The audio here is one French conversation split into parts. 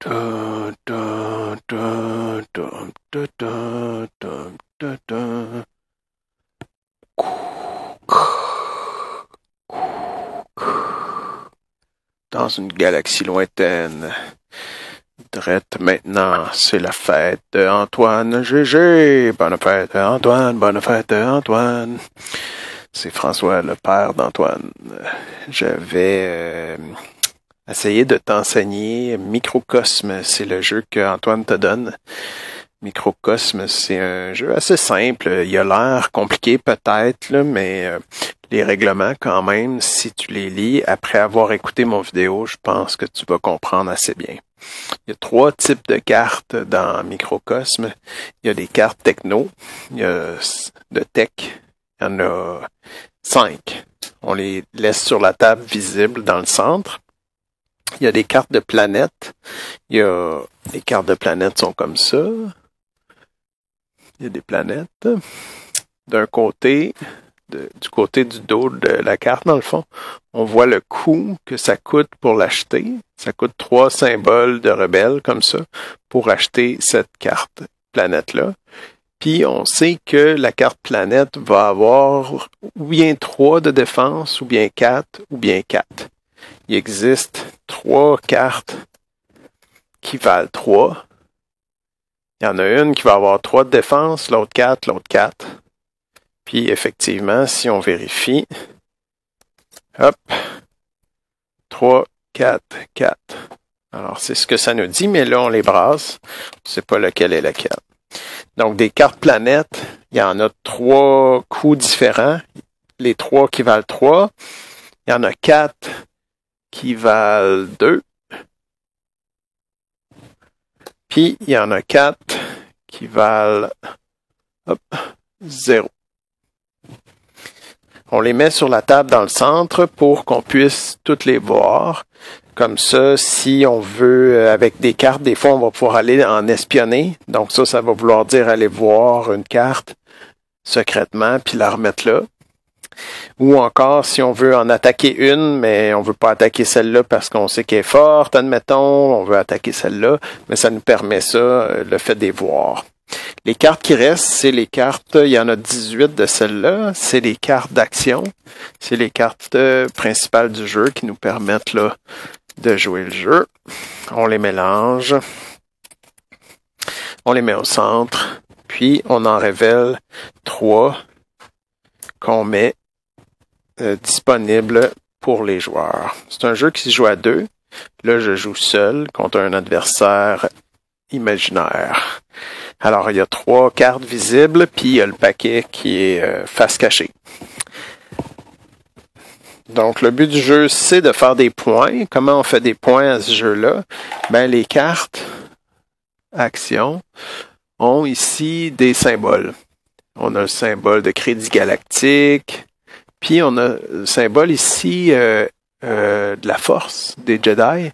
Da, da, da, da, da, da, da, da, da. Dans une galaxie lointaine. Drette maintenant, c'est la fête de Antoine GG. Bonne fête Antoine, bonne fête Antoine. C'est François, le père d'Antoine. Je vais essayer de t'enseigner Microcosme. C'est le jeu que Antoine te donne. Microcosme, c'est un jeu assez simple. Il a l'air compliqué peut-être, là, mais les règlements quand même, si tu les lis après avoir écouté mon vidéo, je pense que tu vas comprendre assez bien. Il y a 3 types de cartes dans Microcosme. Il y a des cartes techno, il y a de tech, il y en a 5. On les laisse sur la table visible dans le centre. Il y a des cartes de planètes. Les cartes de planètes sont comme ça. Il y a des planètes. D'un côté, du côté du dos de la carte, dans le fond, on voit le coût que ça coûte pour l'acheter. Ça coûte 3 symboles de rebelles, comme ça, pour acheter cette carte planète-là. Puis, on sait que la carte planète va avoir ou bien 3 de défense, ou bien 4, ou bien 4. Il existe 3 cartes qui valent 3. Il y en a une qui va avoir 3 de défense, l'autre 4, l'autre 4. Puis, effectivement, si on vérifie, hop, 3, 4, 4. Alors, c'est ce que ça nous dit, mais là, on les brasse. On ne sait pas lequel est lequel. Donc, des cartes planètes, il y en a 3 coups différents. Les 3 qui valent 3. Il y en a 4 qui valent 2. Puis, il y en a 4 qui valent 0. On les met sur la table dans le centre pour qu'on puisse toutes les voir. Comme ça, si on veut, avec des cartes, des fois, on va pouvoir aller en espionner. Donc ça va vouloir dire aller voir une carte secrètement puis la remettre là. Ou encore, si on veut en attaquer une, mais on veut pas attaquer celle-là parce qu'on sait qu'elle est forte, admettons, on veut attaquer celle-là, mais ça nous permet ça, le fait de les voir. Les cartes qui restent, c'est les cartes, il y en a 18 de celles-là, c'est les cartes d'action, c'est les cartes principales du jeu qui nous permettent là de jouer le jeu. On les mélange, on les met au centre, puis on en révèle 3 qu'on met disponibles pour les joueurs. C'est un jeu qui se joue à 2. Là, je joue seul contre un adversaire imaginaire. Alors, il y a 3 cartes visibles, puis il y a le paquet qui est face cachée. Donc, le but du jeu, c'est de faire des points. Comment on fait des points à ce jeu-là? Ben, les cartes actions ont ici des symboles. On a le symbole de crédit galactique, puis on a le symbole ici de la force des Jedi.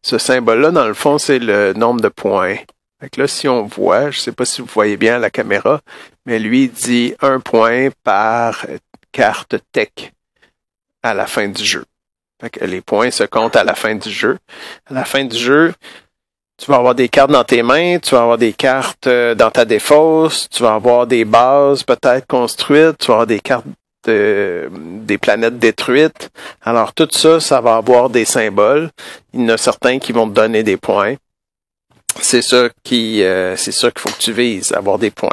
Ce symbole-là, dans le fond, c'est le nombre de points. Fait que là, si on voit, je ne sais pas si vous voyez bien à la caméra, mais lui, il dit 1 point par carte tech à la fin du jeu. Fait que les points se comptent à la fin du jeu. À la fin du jeu, tu vas avoir des cartes dans tes mains, tu vas avoir des cartes dans ta défausse, tu vas avoir des bases peut-être construites, tu vas avoir des cartes des planètes détruites. Alors tout ça, ça va avoir des symboles. Il y en a certains qui vont te donner des points. C'est ça qu'il faut que tu vises, avoir des points.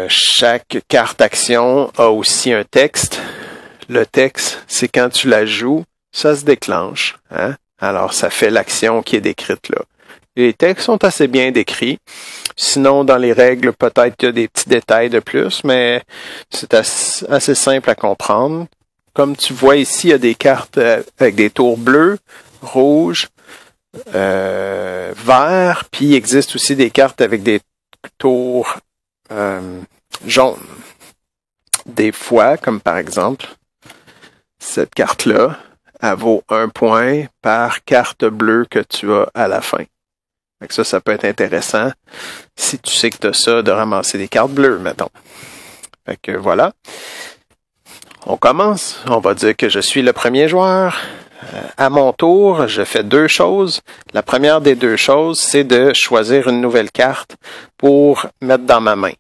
Chaque carte action a aussi un texte. Le texte, c'est quand tu la joues, ça se déclenche. Hein? Alors, ça fait l'action qui est décrite là. Les textes sont assez bien décrits. Sinon, dans les règles, peut-être qu'il y a des petits détails de plus, mais c'est assez simple à comprendre. Comme tu vois ici, il y a des cartes avec des tours bleus, rouges, verts, puis il existe aussi des cartes avec des tours jaunes. Des fois, comme par exemple, cette carte-là, elle vaut 1 point par carte bleue que tu as à la fin. Fait que ça peut être intéressant si tu sais que tu as ça, de ramasser des cartes bleues, mettons. Fait que voilà. On commence. On va dire que je suis le premier joueur. À mon tour, je fais deux choses. La première des deux choses, c'est de choisir une nouvelle carte pour mettre dans ma main.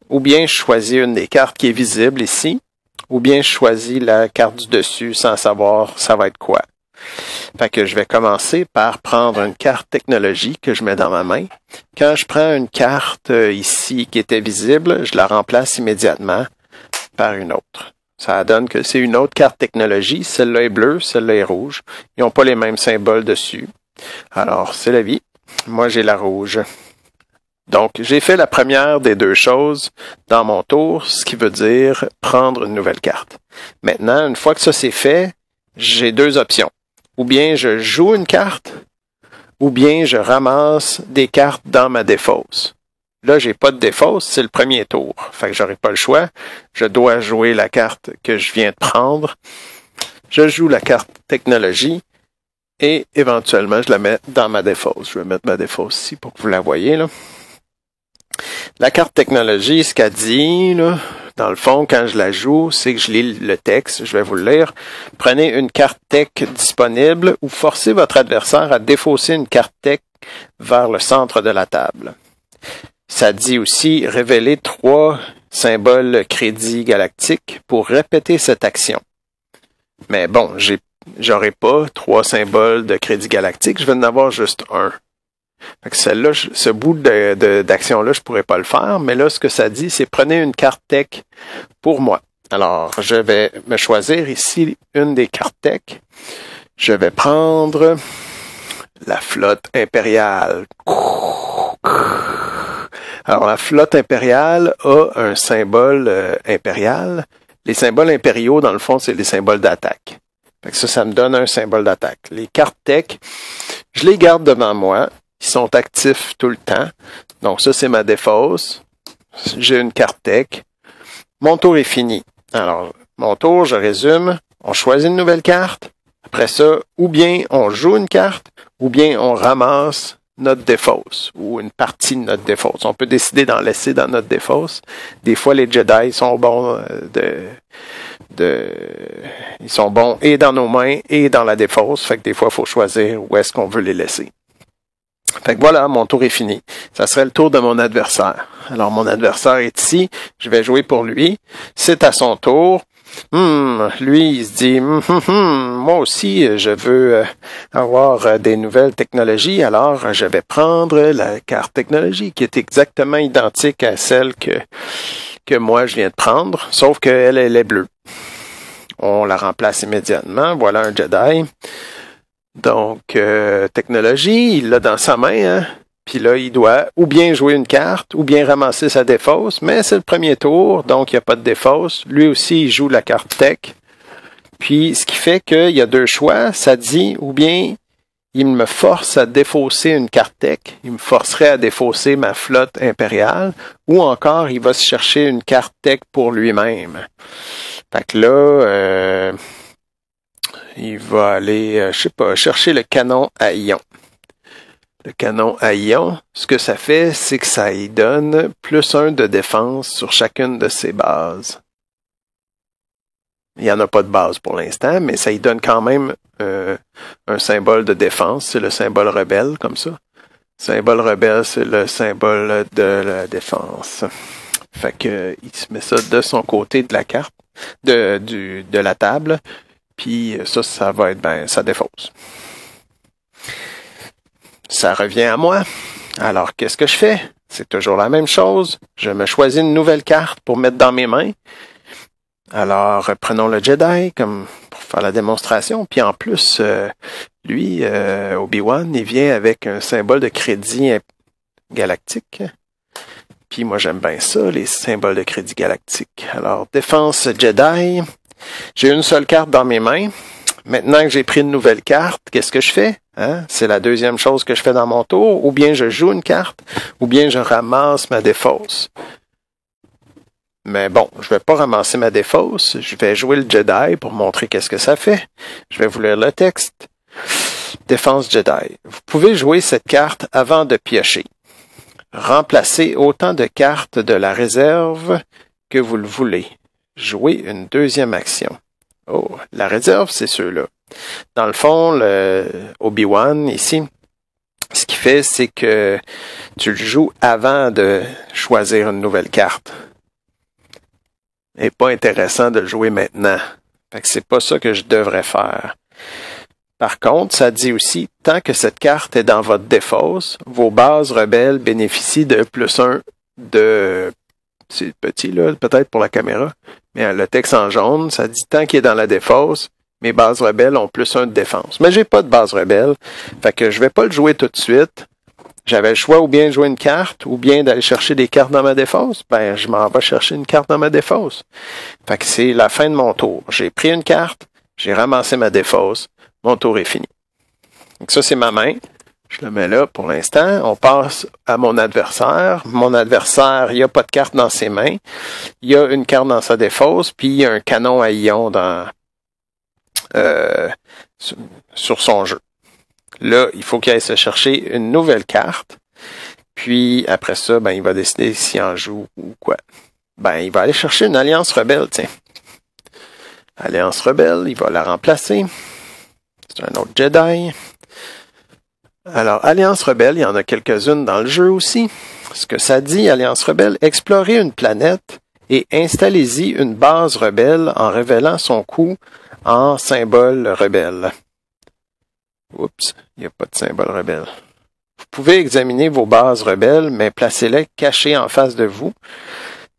Ou bien je choisis une des cartes qui est visible ici, ou bien je choisis la carte du dessus sans savoir ça va être quoi. Fait que je vais commencer par prendre une carte technologie que je mets dans ma main. Quand je prends une carte ici qui était visible, je la remplace immédiatement par une autre. Ça donne que c'est une autre carte technologie. Celle-là est bleue, celle-là est rouge. Ils n'ont pas les mêmes symboles dessus. Alors, c'est la vie. Moi, j'ai la rouge. Donc, j'ai fait la première des deux choses dans mon tour, ce qui veut dire prendre une nouvelle carte. Maintenant, une fois que ça c'est fait, j'ai deux options. Ou bien je joue une carte, ou bien je ramasse des cartes dans ma défausse. Là, j'ai pas de défausse, c'est le premier tour. Fait que j'aurai pas le choix. Je dois jouer la carte que je viens de prendre. Je joue la carte technologie et éventuellement, je la mets dans ma défausse. Je vais mettre ma défausse ici pour que vous la voyez, là. La carte technologie, ce qu'elle dit, là, dans le fond, quand je la joue, c'est que je lis le texte. Je vais vous le lire. Prenez une carte tech disponible ou forcez votre adversaire à défausser une carte tech vers le centre de la table. Ça dit aussi révéler 3 symboles crédit galactique pour répéter cette action. Mais bon, j'aurai pas 3 symboles de crédit galactique, je vais en avoir juste un. Fait que celle-là, ce bout d'action-là, je pourrais pas le faire, mais là, ce que ça dit, c'est prenez une carte tech pour moi. Alors, je vais me choisir ici une des cartes tech. Je vais prendre la flotte impériale. Alors, la flotte impériale a un symbole impérial. Les symboles impériaux, dans le fond, c'est les symboles d'attaque. Fait que ça me donne un symbole d'attaque. Les cartes tech, je les garde devant moi. Ils sont actifs tout le temps. Donc, ça, c'est ma défausse. J'ai une carte tech. Mon tour est fini. Alors, mon tour, je résume. On choisit une nouvelle carte. Après ça, ou bien on joue une carte, ou bien on ramasse notre défausse, ou une partie de notre défausse. On peut décider d'en laisser dans notre défausse. Des fois, les Jedi sont bons ils sont bons et dans nos mains et dans la défausse. Fait que des fois, il faut choisir où est-ce qu'on veut les laisser. Fait que voilà, mon tour est fini. Ça serait le tour de mon adversaire. Alors, mon adversaire est ici. Je vais jouer pour lui. C'est à son tour. Lui, il se dit, moi aussi, je veux avoir des nouvelles technologies. Alors, je vais prendre la carte technologie qui est exactement identique à celle que moi, je viens de prendre, sauf qu'elle, elle est bleue. On la remplace immédiatement. Voilà un Jedi. Donc, technologie, il l'a dans sa main, hein? Puis là, il doit ou bien jouer une carte, ou bien ramasser sa défausse, mais c'est le premier tour, donc il n'y a pas de défausse. Lui aussi, il joue la carte tech. Puis, ce qui fait qu'il y a deux choix, ça dit, ou bien il me force à défausser une carte tech, il me forcerait à défausser ma flotte impériale, ou encore, il va se chercher une carte tech pour lui-même. Fait que là, il va aller, chercher le canon à ion. Le canon à ion, ce que ça fait, c'est que ça y donne +1 de défense sur chacune de ses bases. Il n'y en a pas de base pour l'instant, mais ça y donne quand même un symbole de défense. C'est le symbole rebelle, comme ça. Symbole rebelle, c'est le symbole de la défense. Fait que il se met ça de son côté de la carte, de la table. Puis ça va être sa défausse. Ça revient à moi. Alors, qu'est-ce que je fais? C'est toujours la même chose. Je me choisis une nouvelle carte pour mettre dans mes mains. Alors, prenons le Jedi comme pour faire la démonstration. Puis en plus, lui, Obi-Wan, il vient avec un symbole de crédit galactique. Puis moi, j'aime bien ça, les symboles de crédit galactique. Alors, défense Jedi. J'ai une seule carte dans mes mains. Maintenant que j'ai pris une nouvelle carte, qu'est-ce que je fais? Hein? C'est la deuxième chose que je fais dans mon tour. Ou bien je joue une carte, ou bien je ramasse ma défausse. Mais bon, je vais pas ramasser ma défausse. Je vais jouer le Jedi pour montrer qu'est-ce que ça fait. Je vais vous lire le texte. Défense Jedi. Vous pouvez jouer cette carte avant de piocher. Remplacez autant de cartes de la réserve que vous le voulez. Jouez une deuxième action. Oh, la réserve, c'est ceux-là. Dans le fond, le Obi-Wan, ici, ce qu'il fait, c'est que tu le joues avant de choisir une nouvelle carte. Et pas intéressant de le jouer maintenant. Fait que c'est pas ça que je devrais faire. Par contre, ça dit aussi, tant que cette carte est dans votre défausse, vos bases rebelles bénéficient de +1 de... C'est petit, là, peut-être pour la caméra, mais le texte en jaune, ça dit, tant qu'il est dans la défausse, mes bases rebelles ont +1 de défense. Mais j'ai pas de base rebelle, fait que je vais pas le jouer tout de suite. J'avais le choix ou bien de jouer une carte, ou bien d'aller chercher des cartes dans ma défausse. Ben, je m'en vais chercher une carte dans ma défausse. Fait que c'est la fin de mon tour. J'ai pris une carte, j'ai ramassé ma défausse, mon tour est fini. Donc ça, c'est ma main. Je le mets là pour l'instant. On passe à mon adversaire. Mon adversaire, il n'y a pas de carte dans ses mains. Il y a une carte dans sa défausse, puis il y a un canon à ion sur son jeu. Là, il faut qu'il aille se chercher une nouvelle carte. Puis, après ça, ben, il va décider s'il en joue ou quoi. Ben, il va aller chercher une Alliance Rebelle, tiens. Alliance Rebelle, il va la remplacer. C'est un autre Jedi. Alors, Alliance Rebelle, il y en a quelques-unes dans le jeu aussi. Ce que ça dit, Alliance Rebelle, explorez une planète et installez-y une base rebelle en révélant son coup en symbole rebelle. Oups, il n'y a pas de symbole rebelle. Vous pouvez examiner vos bases rebelles, mais placez-les cachées en face de vous.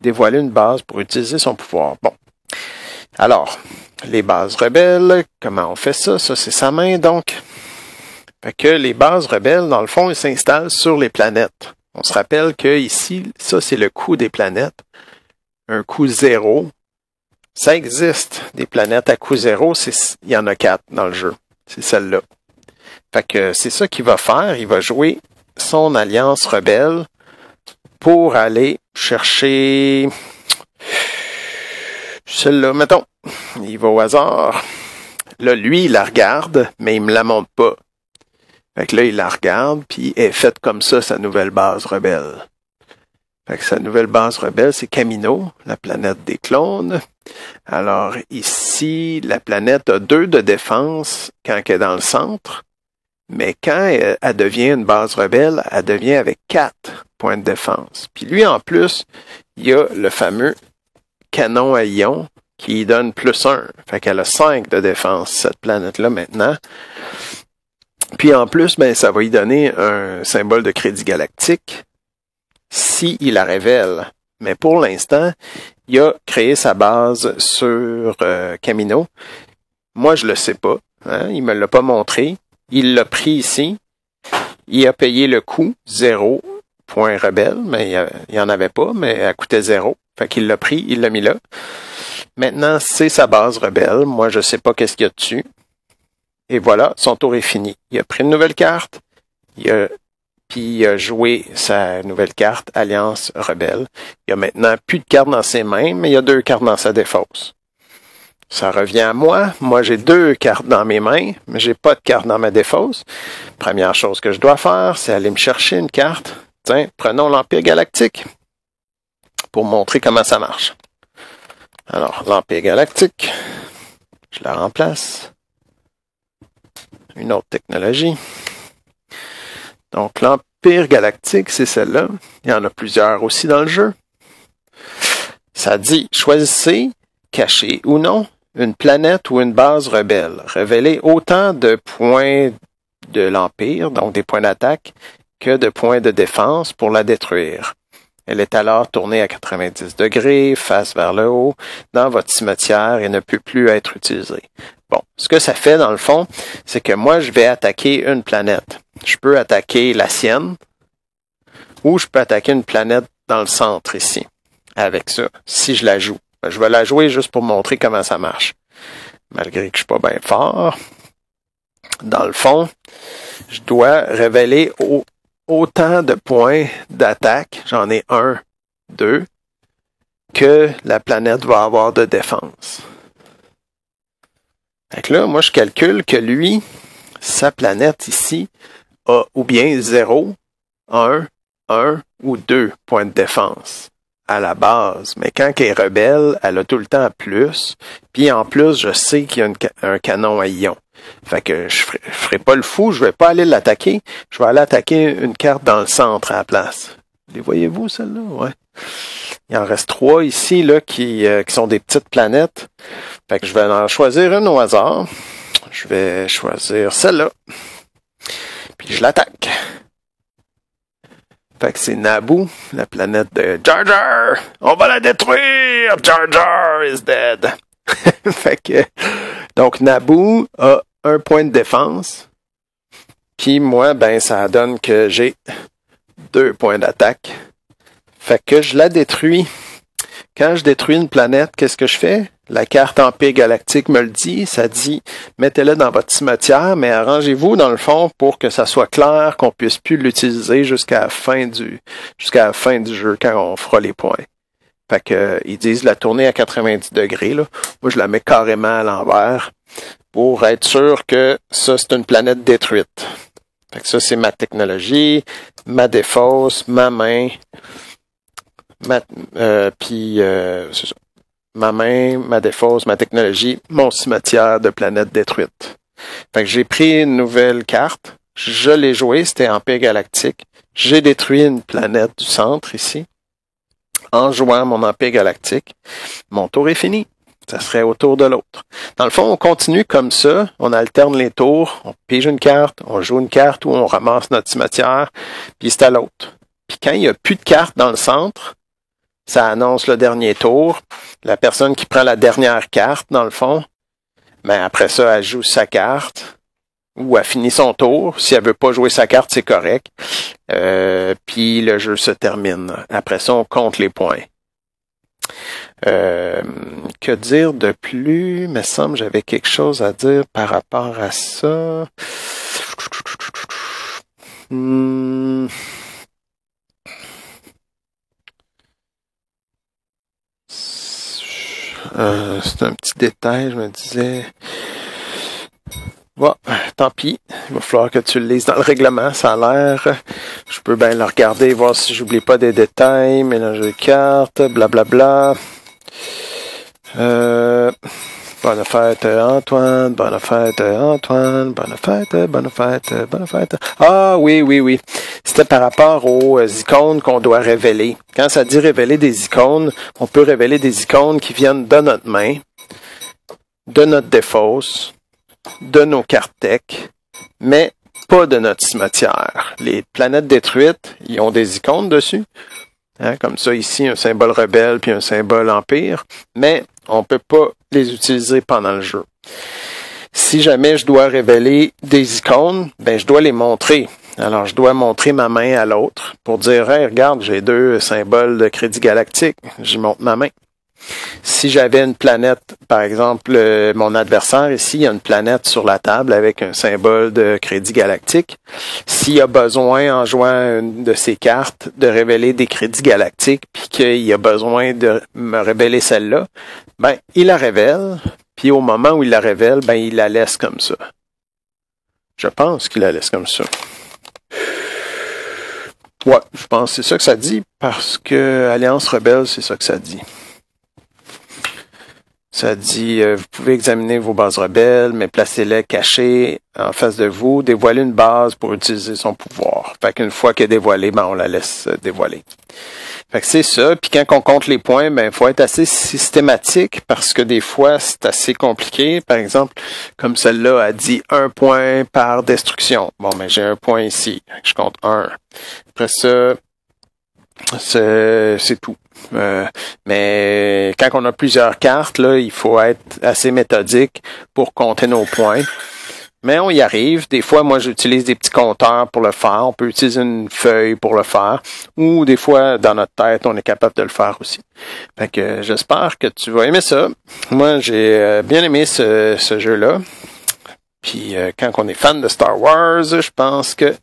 Dévoilez une base pour utiliser son pouvoir. Bon. Alors, les bases rebelles, comment on fait ça? Ça, c'est sa main, donc. Fait que les bases rebelles, dans le fond, elles s'installent sur les planètes. On se rappelle que ici, ça, c'est le coût des planètes. Un coût 0. Ça existe, des planètes à coût 0. Il y en a 4 dans le jeu. C'est celle-là. Fait que c'est ça qu'il va faire. Il va jouer son alliance rebelle pour aller chercher celle-là. Mettons, il va au hasard. Là, lui, il la regarde, mais il me la montre pas. Fait que là, il la regarde, puis est faite comme ça, sa nouvelle base rebelle. Fait que sa nouvelle base rebelle, c'est Kamino, la planète des clones. Alors, ici, la planète a 2 de défense quand elle est dans le centre. Mais quand elle devient une base rebelle, elle devient avec 4 points de défense. Puis lui, en plus, il y a le fameux canon à ion qui donne +1. Fait qu'elle a 5 de défense, cette planète-là, maintenant. Puis en plus, ben, ça va lui donner un symbole de crédit galactique s'il la révèle. Mais pour l'instant, il a créé sa base sur Kamino. Moi, je le sais pas. Hein? Il me l'a pas montré. Il l'a pris ici. Il a payé le coût 0 point rebelle, mais il n'y en avait pas, mais elle coûtait 0. Fait qu'il l'a pris, il l'a mis là. Maintenant, c'est sa base rebelle. Moi, je sais pas qu'est-ce qu'il y a dessus. Et voilà, son tour est fini. Il a pris une nouvelle carte. Puis il a joué sa nouvelle carte, Alliance Rebelle. Il y a maintenant plus de cartes dans ses mains, mais il y a 2 cartes dans sa défausse. Ça revient à moi. Moi, j'ai 2 cartes dans mes mains, mais j'ai pas de carte dans ma défausse. Première chose que je dois faire, c'est aller me chercher une carte. Tiens, prenons l'Empire Galactique pour montrer comment ça marche. Alors, l'Empire Galactique, je la remplace. Une autre technologie. Donc, l'Empire Galactique, c'est celle-là. Il y en a plusieurs aussi dans le jeu. Ça dit, choisissez, caché ou non, une planète ou une base rebelle. Révélez autant de points de l'Empire, donc des points d'attaque, que de points de défense pour la détruire. Elle est alors tournée à 90 degrés, face vers le haut, dans votre cimetière et ne peut plus être utilisée. Bon, ce que ça fait dans le fond, c'est que moi, je vais attaquer une planète. Je peux attaquer la sienne, ou je peux attaquer une planète dans le centre ici, avec ça, si je la joue. Je vais la jouer juste pour montrer comment ça marche. Malgré que je suis pas bien fort. Dans le fond, je dois révéler autant de points d'attaque, j'en ai 1, 2, que la planète va avoir de défense. Fait que là, moi, je calcule que lui, sa planète ici, a ou bien 0, 1, 1 ou 2 points de défense. à la base. Mais quand elle est rebelle, elle a tout le temps plus. Puis en plus, je sais qu'il y a un canon à ion. Fait que je ferai pas le fou, je vais pas aller l'attaquer. Je vais aller attaquer une carte dans le centre à la place. Les voyez-vous, celle-là? Ouais. Il en reste 3 ici, là, qui sont des petites planètes. Fait que je vais en choisir une au hasard. Je vais choisir celle-là. Puis je l'attaque. Fait que c'est Naboo, la planète de Jar Jar. On va la détruire! Jar Jar is dead. Fait que, donc Naboo a 1 point de défense. Puis moi, ben, ça donne que j'ai 2 points d'attaque. Fait que je la détruis. Quand je détruis une planète, qu'est-ce que je fais? La carte Empire Galactique me le dit. Ça dit, mettez-le dans votre cimetière, mais arrangez-vous dans le fond pour que ça soit clair qu'on puisse plus l'utiliser jusqu'à la fin du jeu quand on fera les points. Fait que, ils disent la tournée à 90 degrés, là. Moi, je la mets carrément à l'envers pour être sûr que ça, c'est une planète détruite. Fait que ça, c'est ma technologie, ma défausse, ma main, c'est ça. Ma main, ma défausse, ma technologie, mon cimetière de planètes détruites. Fait que j'ai pris une nouvelle carte, je l'ai jouée, c'était Empire Galactique. J'ai détruit une planète du centre ici, en jouant mon Empire Galactique. Mon tour est fini. Ça serait au tour de l'autre. Dans le fond, on continue comme ça, on alterne les tours, on pige une carte, on joue une carte ou on ramasse notre cimetière, puis c'est à l'autre. Puis quand il n'y a plus de cartes dans le centre, ça annonce le dernier tour. La personne qui prend la dernière carte, dans le fond, mais après ça, elle joue sa carte ou elle finit son tour. Si elle veut pas jouer sa carte, c'est correct. Puis le jeu se termine. Après ça, on compte les points. Que dire de plus? Il me semble que j'avais quelque chose à dire par rapport à ça. C'est un petit détail, je me disais. Bon, tant pis. Il va falloir que tu le lises dans le règlement, ça a l'air. Je peux bien le regarder, voir si j'oublie pas des détails, mélanger les cartes, blablabla. Bonne fête Antoine, bonne fête Antoine, bonne fête, bonne fête, bonne fête. Ah oui. C'était par rapport aux icônes qu'on doit révéler. Quand ça dit révéler des icônes, on peut révéler des icônes qui viennent de notre main, de notre défausse, de nos cartes tech, mais pas de notre cimetière. Les planètes détruites, ils ont des icônes dessus. Hein, comme ça, ici, un symbole rebelle puis un symbole empire, mais on peut pas les utiliser pendant le jeu. Si jamais je dois révéler des icônes, ben je dois les montrer. Alors, je dois montrer ma main à l'autre pour dire, hey, regarde, j'ai 2 symboles de crédit galactique. J'y montre ma main. Si j'avais une planète, par exemple, mon adversaire ici, il y a une planète sur la table avec un symbole de crédit galactique. S'il a besoin, en jouant une de ses cartes, de révéler des crédits galactiques, puis qu'il a besoin de me révéler celle-là, ben, il la révèle, puis au moment où il la révèle, ben, il la laisse comme ça. Je pense qu'il la laisse comme ça. Ouais, je pense que c'est ça que ça dit, parce que Alliance Rebelle, c'est ça que ça dit. Ça dit, vous pouvez examiner vos bases rebelles, mais placez-les cachées en face de vous. Dévoilez une base pour utiliser son pouvoir. Fait qu'une fois qu'elle est dévoilée, ben on la laisse dévoiler. Fait que c'est ça. Puis quand on compte les points, ben il faut être assez systématique parce que des fois, c'est assez compliqué. Par exemple, comme celle-là a dit 1 point par destruction. Bon, ben j'ai 1 point ici. Je compte 1. Après ça, c'est tout. Mais quand on a plusieurs cartes, là, il faut être assez méthodique pour compter nos points. Mais on y arrive. Des fois, moi, j'utilise des petits compteurs pour le faire. On peut utiliser une feuille pour le faire. Ou des fois, dans notre tête, on est capable de le faire aussi. Fait que j'espère que tu vas aimer ça. Moi, j'ai bien aimé ce jeu-là. Puis quand on est fan de Star Wars, je pense que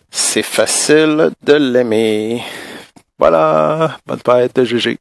c'est facile de l'aimer. Voilà, bonne fête, GG.